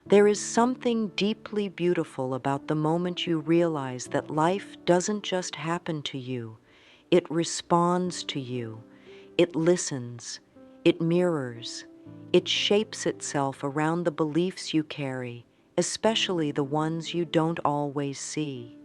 There is something deeply beautiful about the moment you realize that life doesn't just happen to you, it responds to you, it listens, it mirrors, it shapes itself around the beliefs you carry, especially the ones you don't always see.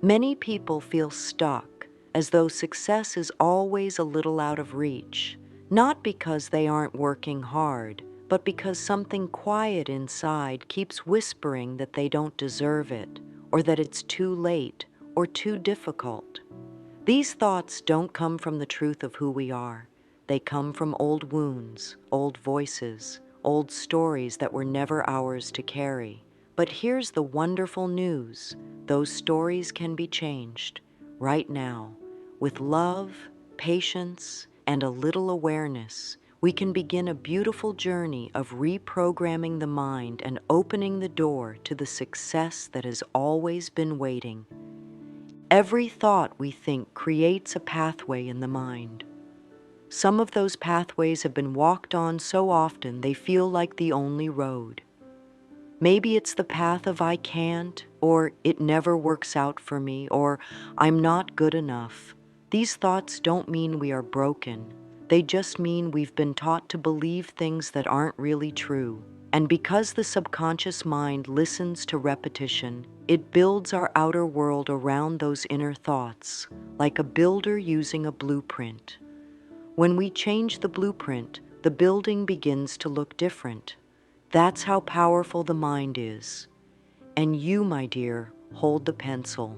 Many people feel stuck, as though success is always a little out of reach, not because they aren't working hard, but because something quiet inside keeps whispering that they don't deserve it, or that it's too late, or too difficult. These thoughts don't come from the truth of who we are. They come from old wounds, old voices, old stories that were never ours to carry. But here's the wonderful news. Those stories can be changed right now. With love, patience, and a little awareness, we can begin a beautiful journey of reprogramming the mind and opening the door to the success that has always been waiting. Every thought we think creates a pathway in the mind. Some of those pathways have been walked on so often they feel like the only road. Maybe it's the path of I can't, or it never works out for me, or I'm not good enough. These thoughts don't mean we are broken. They just mean we've been taught to believe things that aren't really true. And because the subconscious mind listens to repetition, it builds our outer world around those inner thoughts, like a builder using a blueprint. When we change the blueprint, the building begins to look different. That's how powerful the mind is. And you, my dear, hold the pencil.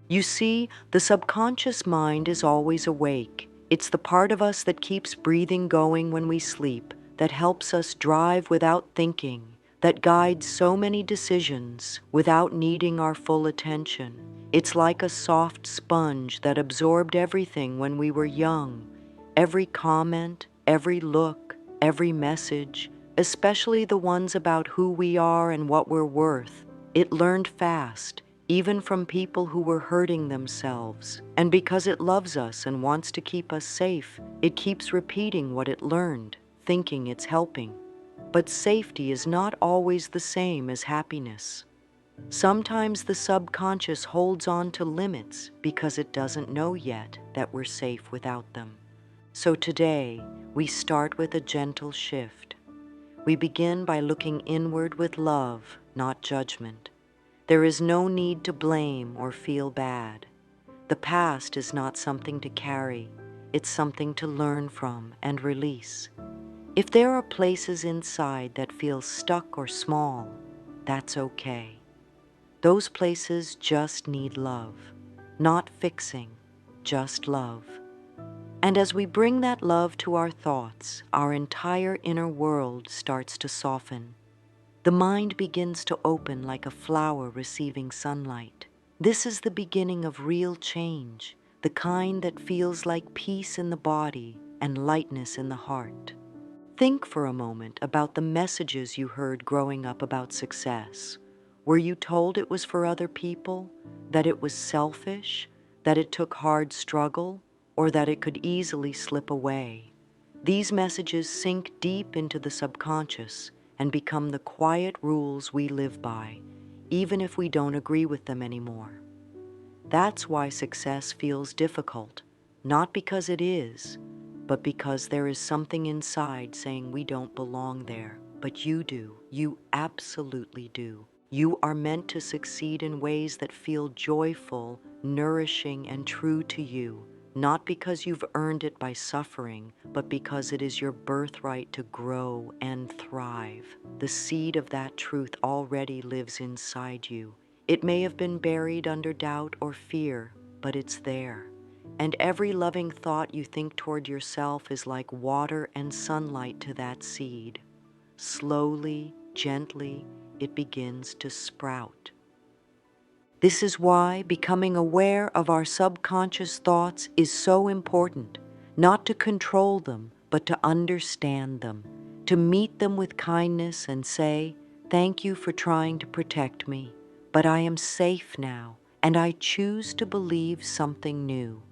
You see, the subconscious mind is always awake. It's the part of us that keeps breathing going when we sleep, that helps us drive without thinking, that guides so many decisions without needing our full attention. It's like a soft sponge that absorbed everything when we were young. Every comment, every look, every message, especially the ones about who we are and what we're worth. It learned fast, even from people who were hurting themselves. And because it loves us and wants to keep us safe, it keeps repeating what it learned, thinking it's helping. But safety is not always the same as happiness. Sometimes the subconscious holds on to limits because it doesn't know yet that we're safe without them. So today, we start with a gentle shift. We begin by looking inward with love, not judgment. There is no need to blame or feel bad. The past is not something to carry. It's something to learn from and release. If there are places inside that feel stuck or small, that's okay. Those places just need love, not fixing, just love. And as we bring that love to our thoughts, our entire inner world starts to soften. The mind begins to open like a flower receiving sunlight. This is the beginning of real change, the kind that feels like peace in the body and lightness in the heart. Think for a moment about the messages you heard growing up about success. Were you told it was for other people, that it was selfish, that it took hard struggle, or that it could easily slip away? These messages sink deep into the subconscious and become the quiet rules we live by, even if we don't agree with them anymore. That's why success feels difficult, not because it is, but because there is something inside saying we don't belong there. But you do. You absolutely do. You are meant to succeed in ways that feel joyful, nourishing, and true to you, not because you've earned it by suffering, but because it is your birthright to grow and thrive. The seed of that truth already lives inside you. It may have been buried under doubt or fear, but it's there. And every loving thought you think toward yourself is like water and sunlight to that seed. Slowly, gently, it begins to sprout. This is why becoming aware of our subconscious thoughts is so important, not to control them, but to understand them, to meet them with kindness and say, "Thank you for trying to protect me, but I am safe now, and I choose to believe something new."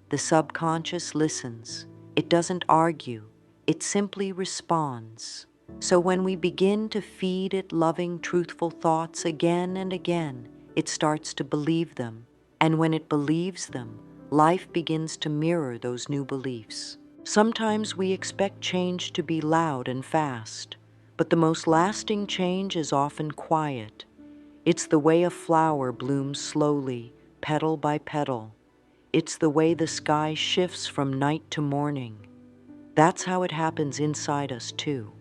The subconscious listens. It doesn't argue. It simply responds. So when we begin to feed it loving, truthful thoughts again and again, it starts to believe them. And when it believes them, life begins to mirror those new beliefs. Sometimes we expect change to be loud and fast, but the most lasting change is often quiet. It's the way a flower blooms slowly, petal by petal. It's the way the sky shifts from night to morning. That's how it happens inside us too.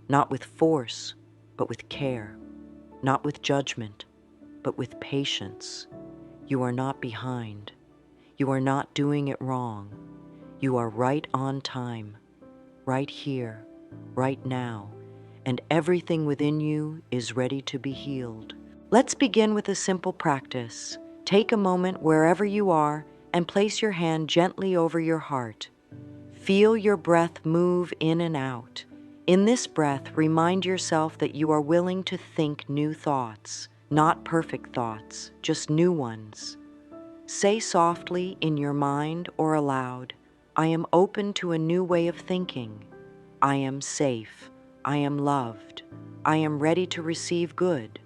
Not with force, but with care. Not with judgment, but with patience. You are not behind. You are not doing it wrong. You are right on time, right here, right now, and everything within you is ready to be healed. Let's begin with a simple practice. Take a moment wherever you are and place your hand gently over your heart. Feel your breath move in and out. In this breath, remind yourself that you are willing to think new thoughts, not perfect thoughts, just new ones. Say softly in your mind or aloud, I am open to a new way of thinking. I am safe. I am loved. I am ready to receive good.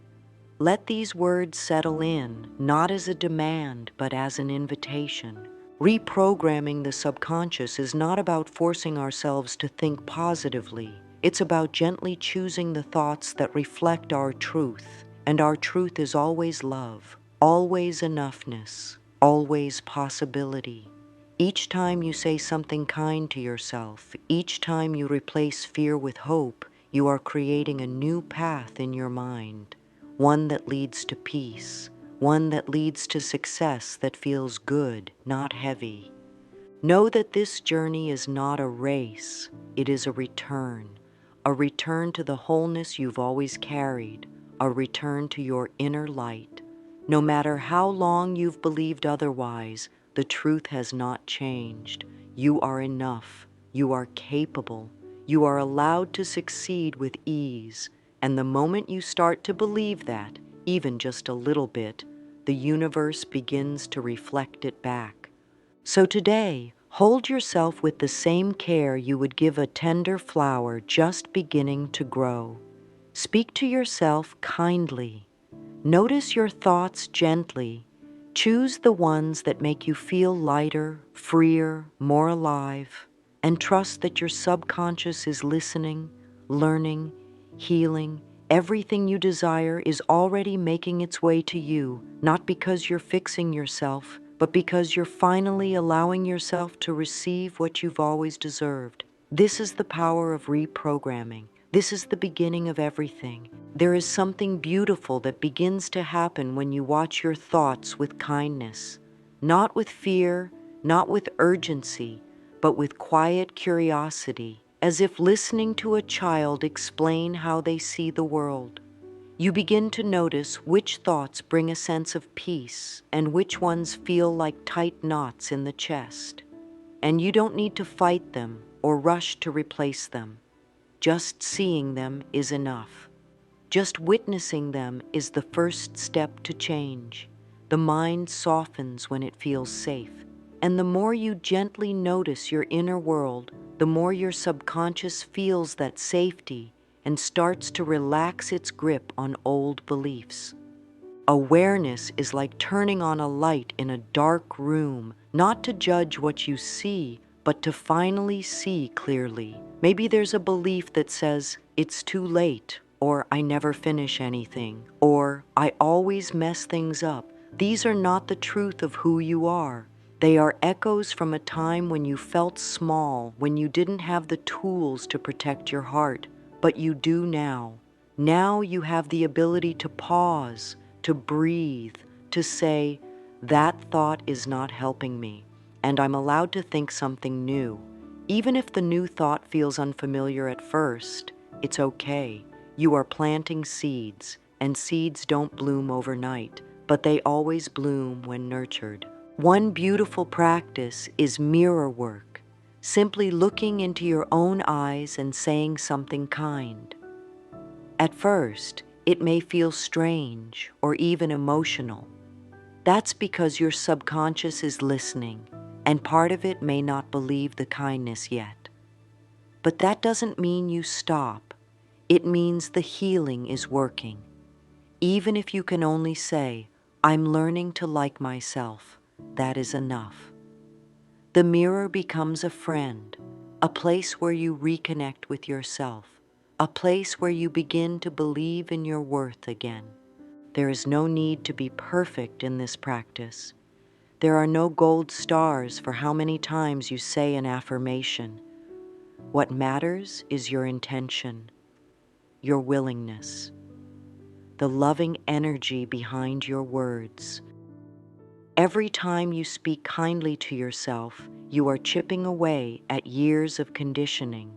Let these words settle in, not as a demand, but as an invitation. Reprogramming the subconscious is not about forcing ourselves to think positively. It's about gently choosing the thoughts that reflect our truth. And our truth is always love, always enoughness, always possibility. Each time you say something kind to yourself, each time you replace fear with hope, you are creating a new path in your mind. One that leads to peace, one that leads to success that feels good, not heavy. Know that this journey is not a race, it is a return to the wholeness you've always carried, a return to your inner light. No matter how long you've believed otherwise, the truth has not changed. You are enough, you are capable, you are allowed to succeed with ease. And the moment you start to believe that, even just a little bit, the universe begins to reflect it back. So today, hold yourself with the same care you would give a tender flower just beginning to grow. Speak to yourself kindly. Notice your thoughts gently. Choose the ones that make you feel lighter, freer, more alive, and trust that your subconscious is listening, learning, healing. Everything you desire is already making its way to you, not because you're fixing yourself, but because you're finally allowing yourself to receive what you've always deserved. This is the power of reprogramming. This is the beginning of everything. There is something beautiful that begins to happen when you watch your thoughts with kindness, not with fear, not with urgency, but with quiet curiosity, as if listening to a child explain how they see the world. You begin to notice which thoughts bring a sense of peace and which ones feel like tight knots in the chest. And you don't need to fight them or rush to replace them. Just seeing them is enough. Just witnessing them is the first step to change. The mind softens when it feels safe. And the more you gently notice your inner world, the more your subconscious feels that safety and starts to relax its grip on old beliefs. Awareness is like turning on a light in a dark room, not to judge what you see, but to finally see clearly. Maybe there's a belief that says, it's too late, or I never finish anything, or I always mess things up. These are not the truth of who you are. They are echoes from a time when you felt small, when you didn't have the tools to protect your heart, but you do now. Now you have the ability to pause, to breathe, to say, that thought is not helping me, and I'm allowed to think something new. Even if the new thought feels unfamiliar at first, it's okay. You are planting seeds, and seeds don't bloom overnight, but they always bloom when nurtured. One beautiful practice is mirror work, simply looking into your own eyes and saying something kind. At first, it may feel strange or even emotional. That's because your subconscious is listening, and part of it may not believe the kindness yet. But that doesn't mean you stop. It means the healing is working. Even if you can only say, "I'm learning to like myself," that is enough. The mirror becomes a friend, a place where you reconnect with yourself, a place where you begin to believe in your worth again. There is no need to be perfect in this practice. There are no gold stars for how many times you say an affirmation. What matters is your intention, your willingness, the loving energy behind your words. Every time you speak kindly to yourself, you are chipping away at years of conditioning.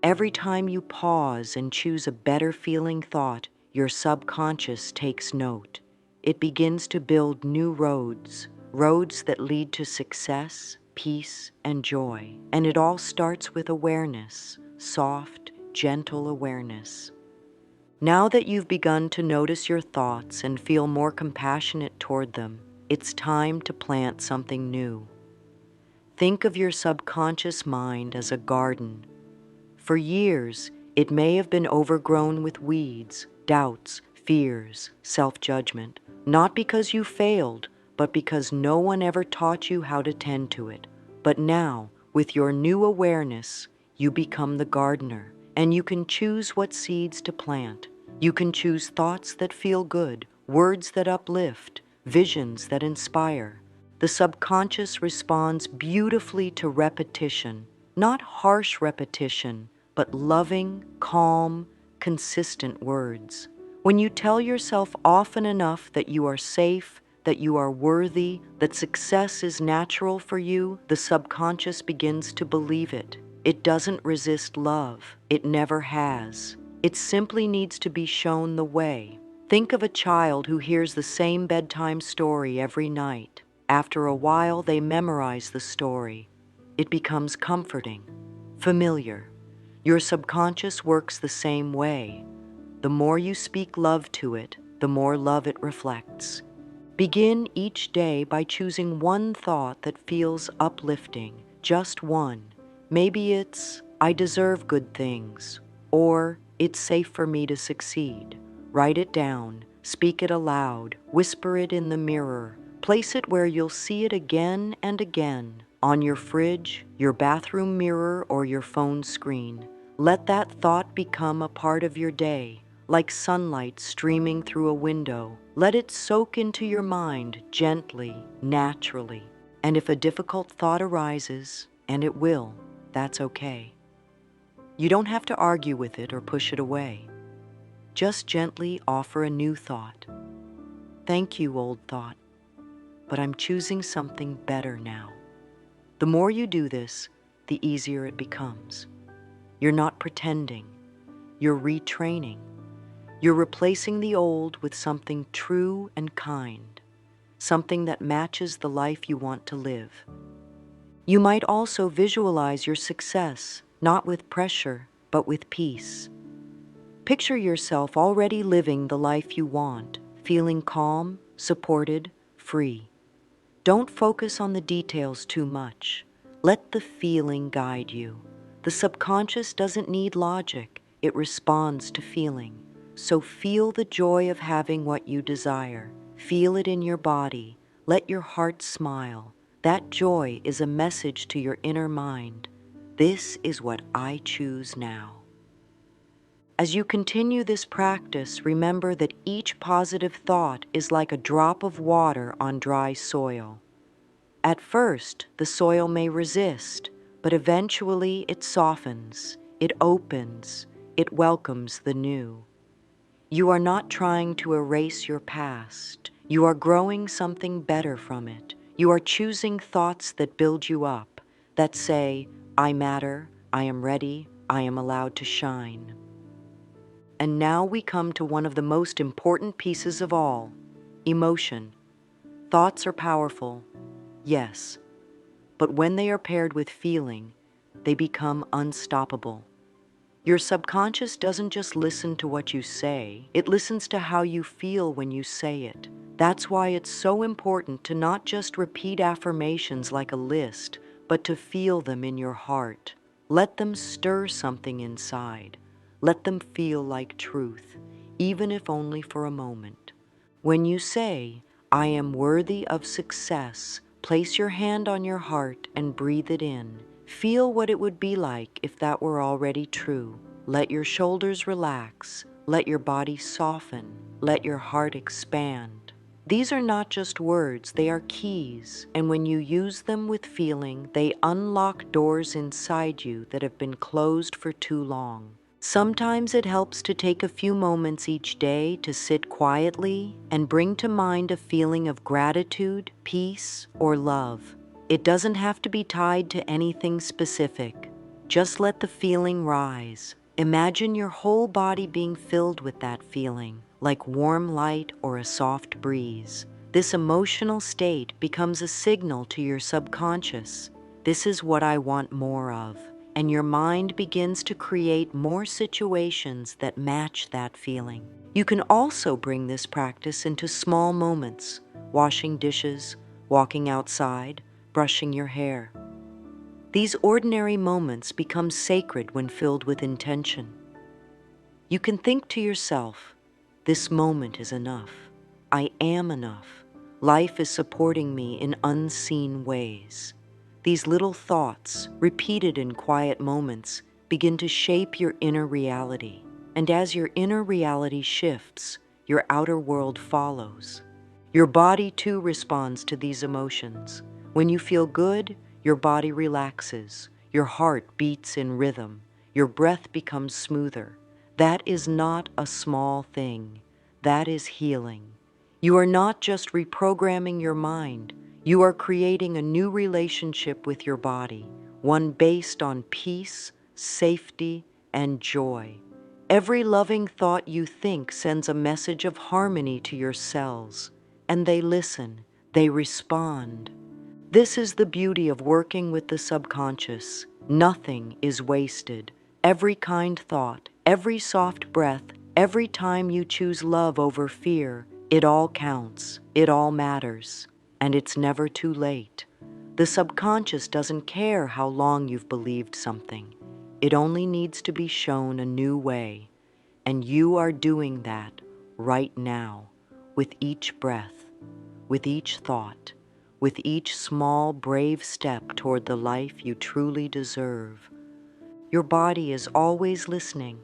Every time you pause and choose a better feeling thought, your subconscious takes note. It begins to build new roads, roads that lead to success, peace, and joy. And it all starts with awareness, soft, gentle awareness. Now that you've begun to notice your thoughts and feel more compassionate toward them, it's time to plant something new. Think of your subconscious mind as a garden. For years, it may have been overgrown with weeds, doubts, fears, self-judgment, not because you failed, but because no one ever taught you how to tend to it. But now, with your new awareness, you become the gardener, and you can choose what seeds to plant. You can choose thoughts that feel good, words that uplift, visions that inspire. The subconscious responds beautifully to repetition, not harsh repetition, but loving, calm, consistent words. When you tell yourself often enough that you are safe, that you are worthy, that success is natural for you, the subconscious begins to believe it. It doesn't resist love. It never has. It simply needs to be shown the way. Think of a child who hears the same bedtime story every night. After a while, they memorize the story. It becomes comforting, familiar. Your subconscious works the same way. The more you speak love to it, the more love it reflects. Begin each day by choosing one thought that feels uplifting, just one. Maybe it's, "I deserve good things," or "It's safe for me to succeed." Write it down, speak it aloud, whisper it in the mirror. Place it where you'll see it again and again, on your fridge, your bathroom mirror, or your phone screen. Let that thought become a part of your day, like sunlight streaming through a window. Let it soak into your mind gently, naturally. And if a difficult thought arises, and it will, that's okay. You don't have to argue with it or push it away. Just gently offer a new thought. "Thank you, old thought, but I'm choosing something better now." The more you do this, the easier it becomes. You're not pretending. You're retraining. You're replacing the old with something true and kind, something that matches the life you want to live. You might also visualize your success, not with pressure, but with peace. Picture yourself already living the life you want, feeling calm, supported, free. Don't focus on the details too much. Let the feeling guide you. The subconscious doesn't need logic. It responds to feeling. So feel the joy of having what you desire. Feel it in your body. Let your heart smile. That joy is a message to your inner mind. This is what I choose now. As you continue this practice, remember that each positive thought is like a drop of water on dry soil. At first, the soil may resist, but eventually it softens, it opens, it welcomes the new. You are not trying to erase your past. You are growing something better from it. You are choosing thoughts that build you up, that say, "I matter, I am ready, I am allowed to shine." And now we come to one of the most important pieces of all, emotion. Thoughts are powerful, yes, but when they are paired with feeling, they become unstoppable. Your subconscious doesn't just listen to what you say, it listens to how you feel when you say it. That's why it's so important to not just repeat affirmations like a list, but to feel them in your heart. Let them stir something inside. Let them feel like truth, even if only for a moment. When you say, "I am worthy of success," place your hand on your heart and breathe it in. Feel what it would be like if that were already true. Let your shoulders relax. Let your body soften. Let your heart expand. These are not just words, they are keys, and when you use them with feeling, they unlock doors inside you that have been closed for too long. Sometimes it helps to take a few moments each day to sit quietly and bring to mind a feeling of gratitude, peace, or love. It doesn't have to be tied to anything specific. Just let the feeling rise. Imagine your whole body being filled with that feeling, like warm light or a soft breeze. This emotional state becomes a signal to your subconscious. This is what I want more of. And your mind begins to create more situations that match that feeling. You can also bring this practice into small moments, washing dishes, walking outside, brushing your hair. These ordinary moments become sacred when filled with intention. You can think to yourself, "This moment is enough. I am enough. Life is supporting me in unseen ways." These little thoughts, repeated in quiet moments, begin to shape your inner reality. And as your inner reality shifts, your outer world follows. Your body too responds to these emotions. When you feel good, your body relaxes, your heart beats in rhythm, your breath becomes smoother. That is not a small thing. That is healing. You are not just reprogramming your mind, you are creating a new relationship with your body, one based on peace, safety, and joy. Every loving thought you think sends a message of harmony to your cells, and they listen, they respond. This is the beauty of working with the subconscious. Nothing is wasted. Every kind thought, every soft breath, every time you choose love over fear, it all counts, it all matters, and it's never too late. The subconscious doesn't care how long you've believed something. It only needs to be shown a new way, and you are doing that right now, with each breath, with each thought, with each small, brave step toward the life you truly deserve. Your body is always listening.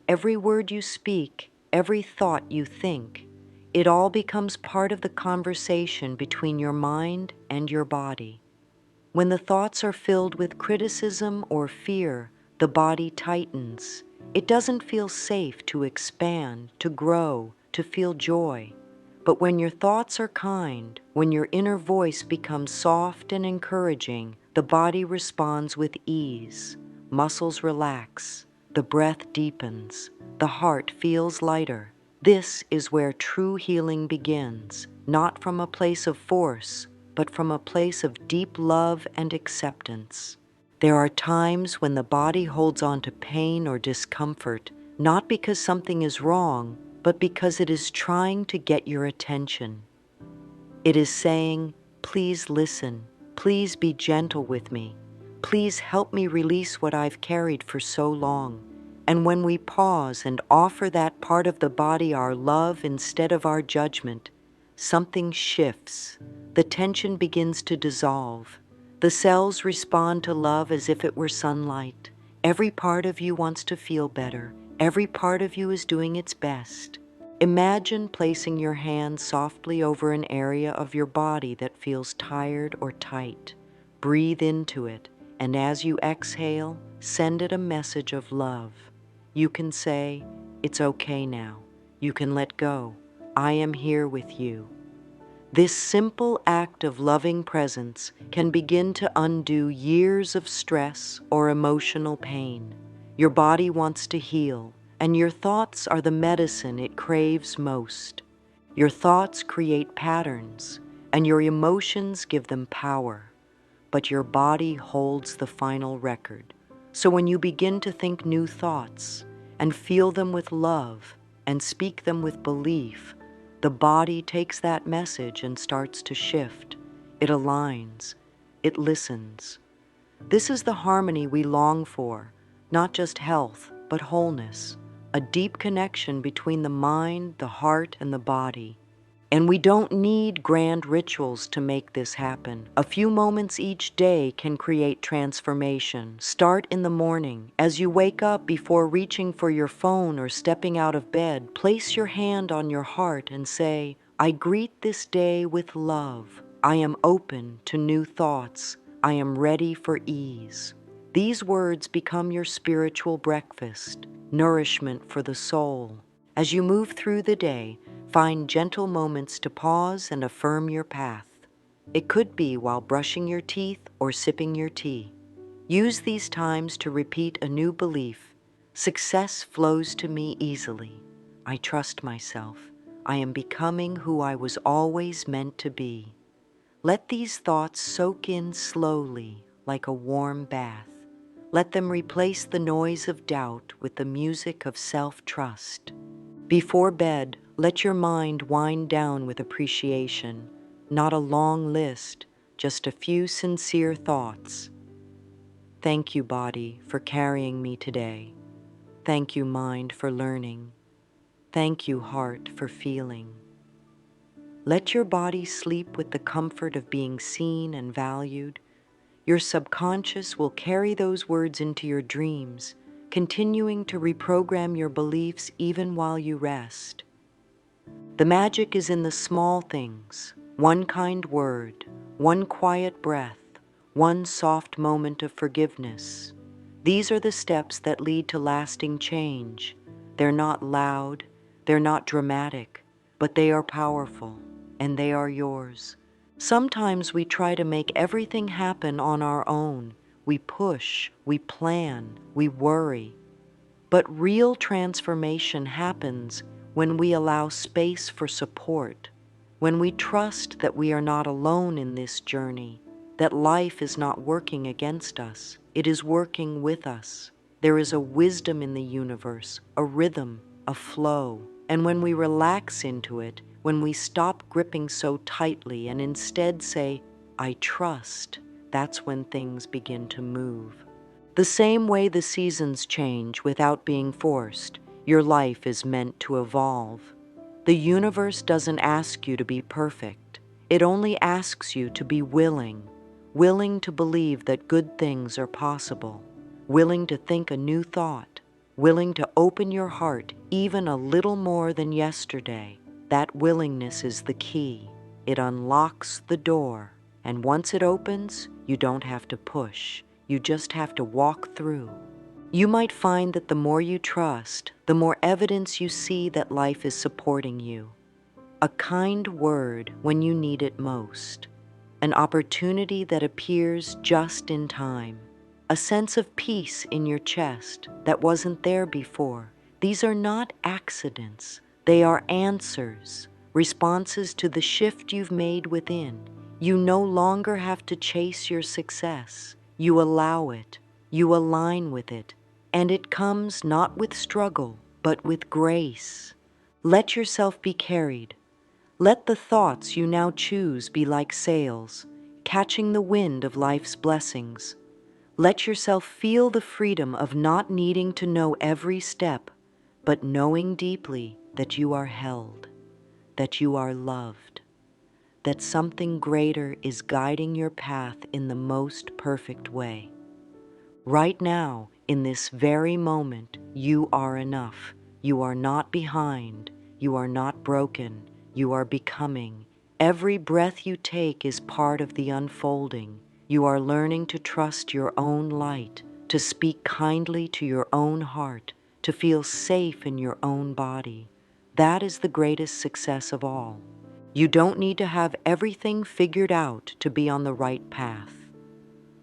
Every word you speak, every thought you think, it all becomes part of the conversation between your mind and your body. When the thoughts are filled with criticism or fear, the body tightens. It doesn't feel safe to expand, to grow, to feel joy. But when your thoughts are kind, when your inner voice becomes soft and encouraging, the body responds with ease. Muscles relax, the breath deepens, the heart feels lighter. This is where true healing begins, not from a place of force, but from a place of deep love and acceptance. There are times when the body holds on to pain or discomfort, not because something is wrong, but because it is trying to get your attention. It is saying, "Please listen. Please be gentle with me. Please help me release what I've carried for so long." And when we pause and offer that part of the body our love instead of our judgment, something shifts. The tension begins to dissolve. The cells respond to love as if it were sunlight. Every part of you wants to feel better. Every part of you is doing its best. Imagine placing your hand softly over an area of your body that feels tired or tight. Breathe into it, and as you exhale, send it a message of love. You can say, "It's okay now." You can let go. "I am here with you." This simple act of loving presence can begin to undo years of stress or emotional pain. Your body wants to heal, and your thoughts are the medicine it craves most. Your thoughts create patterns, and your emotions give them power, but your body holds the final record. So when you begin to think new thoughts, and feel them with love, and speak them with belief, the body takes that message and starts to shift. It aligns. It listens. This is the harmony we long for, not just health, but wholeness. a deep connection between the mind, the heart, and the body. And we don't need grand rituals to make this happen. A few moments each day can create transformation. Start in the morning. As you wake up, before reaching for your phone or stepping out of bed, place your hand on your heart and say, "I greet this day with love. I am open to new thoughts. I am ready for ease." These words become your spiritual breakfast, nourishment for the soul. As you move through the day, find gentle moments to pause and affirm your path. It could be while brushing your teeth or sipping your tea. Use these times to repeat a new belief. Success flows to me easily. I trust myself. I am becoming who I was always meant to be. Let these thoughts soak in slowly, like a warm bath. Let them replace the noise of doubt with the music of self-trust. Before bed, let your mind wind down with appreciation, not a long list, just a few sincere thoughts. Thank you, body, for carrying me today. Thank you, mind, for learning. Thank you, heart, for feeling. Let your body sleep with the comfort of being seen and valued. Your subconscious will carry those words into your dreams, continuing to reprogram your beliefs even while you rest. The magic is in the small things: one kind word, one quiet breath, one soft moment of forgiveness. These are the steps that lead to lasting change. They're not loud, they're not dramatic, but they are powerful, and they are yours. Sometimes we try to make everything happen on our own. We push, we plan, we worry. But real transformation happens when we allow space for support, when we trust that we are not alone in this journey, that life is not working against us, it is working with us. There is a wisdom in the universe, a rhythm, a flow, and when we relax into it, when we stop gripping so tightly and instead say, "I trust," that's when things begin to move. The same way the seasons change without being forced, your life is meant to evolve. The universe doesn't ask you to be perfect. It only asks you to be willing, willing to believe that good things are possible, willing to think a new thought, willing to open your heart even a little more than yesterday. That willingness is the key. It unlocks the door, and once it opens, you don't have to push. You just have to walk through. You might find that the more you trust, the more evidence you see that life is supporting you. A kind word when you need it most. An opportunity that appears just in time. A sense of peace in your chest that wasn't there before. These are not accidents. They are answers, responses to the shift you've made within. You no longer have to chase your success. You allow it. You align with it. And it comes not with struggle, but with grace. Let yourself be carried. Let the thoughts you now choose be like sails, catching the wind of life's blessings. Let yourself feel the freedom of not needing to know every step, but knowing deeply that you are held, that you are loved, that something greater is guiding your path in the most perfect way. Right now, in this very moment, you are enough. You are not behind. You are not broken. You are becoming. Every breath you take is part of the unfolding. You are learning to trust your own light, to speak kindly to your own heart, to feel safe in your own body. That is the greatest success of all. You don't need to have everything figured out to be on the right path.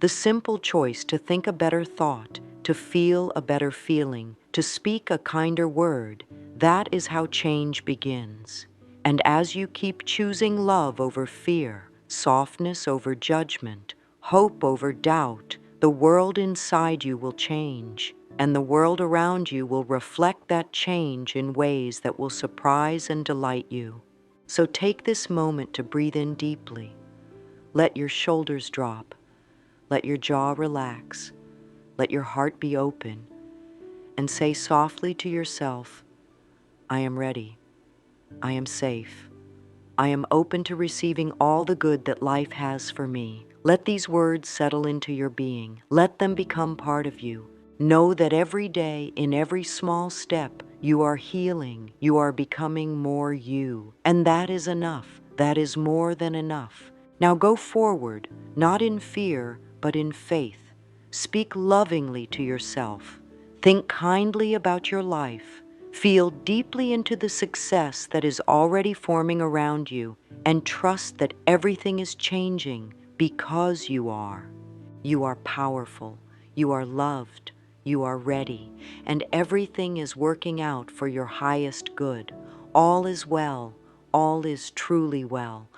The simple choice to think a better thought, to feel a better feeling, to speak a kinder word, that is how change begins. And as you keep choosing love over fear, softness over judgment, hope over doubt, the world inside you will change, and the world around you will reflect that change in ways that will surprise and delight you. So take this moment to breathe in deeply. Let your shoulders drop. Let your jaw relax. Let your heart be open. and say softly to yourself, I am ready. I am safe. I am open to receiving all the good that life has for me. Let these words settle into your being. Let them become part of you. Know that every day, in every small step, you are healing. You are becoming more you. And that is enough. That is more than enough. Now go forward, not in fear, but in faith. Speak lovingly to yourself. Think kindly about your life. Feel deeply into the success that is already forming around you, and trust that everything is changing because you are. You are powerful, you are loved, you are ready, and everything is working out for your highest good. All is well, all is truly well.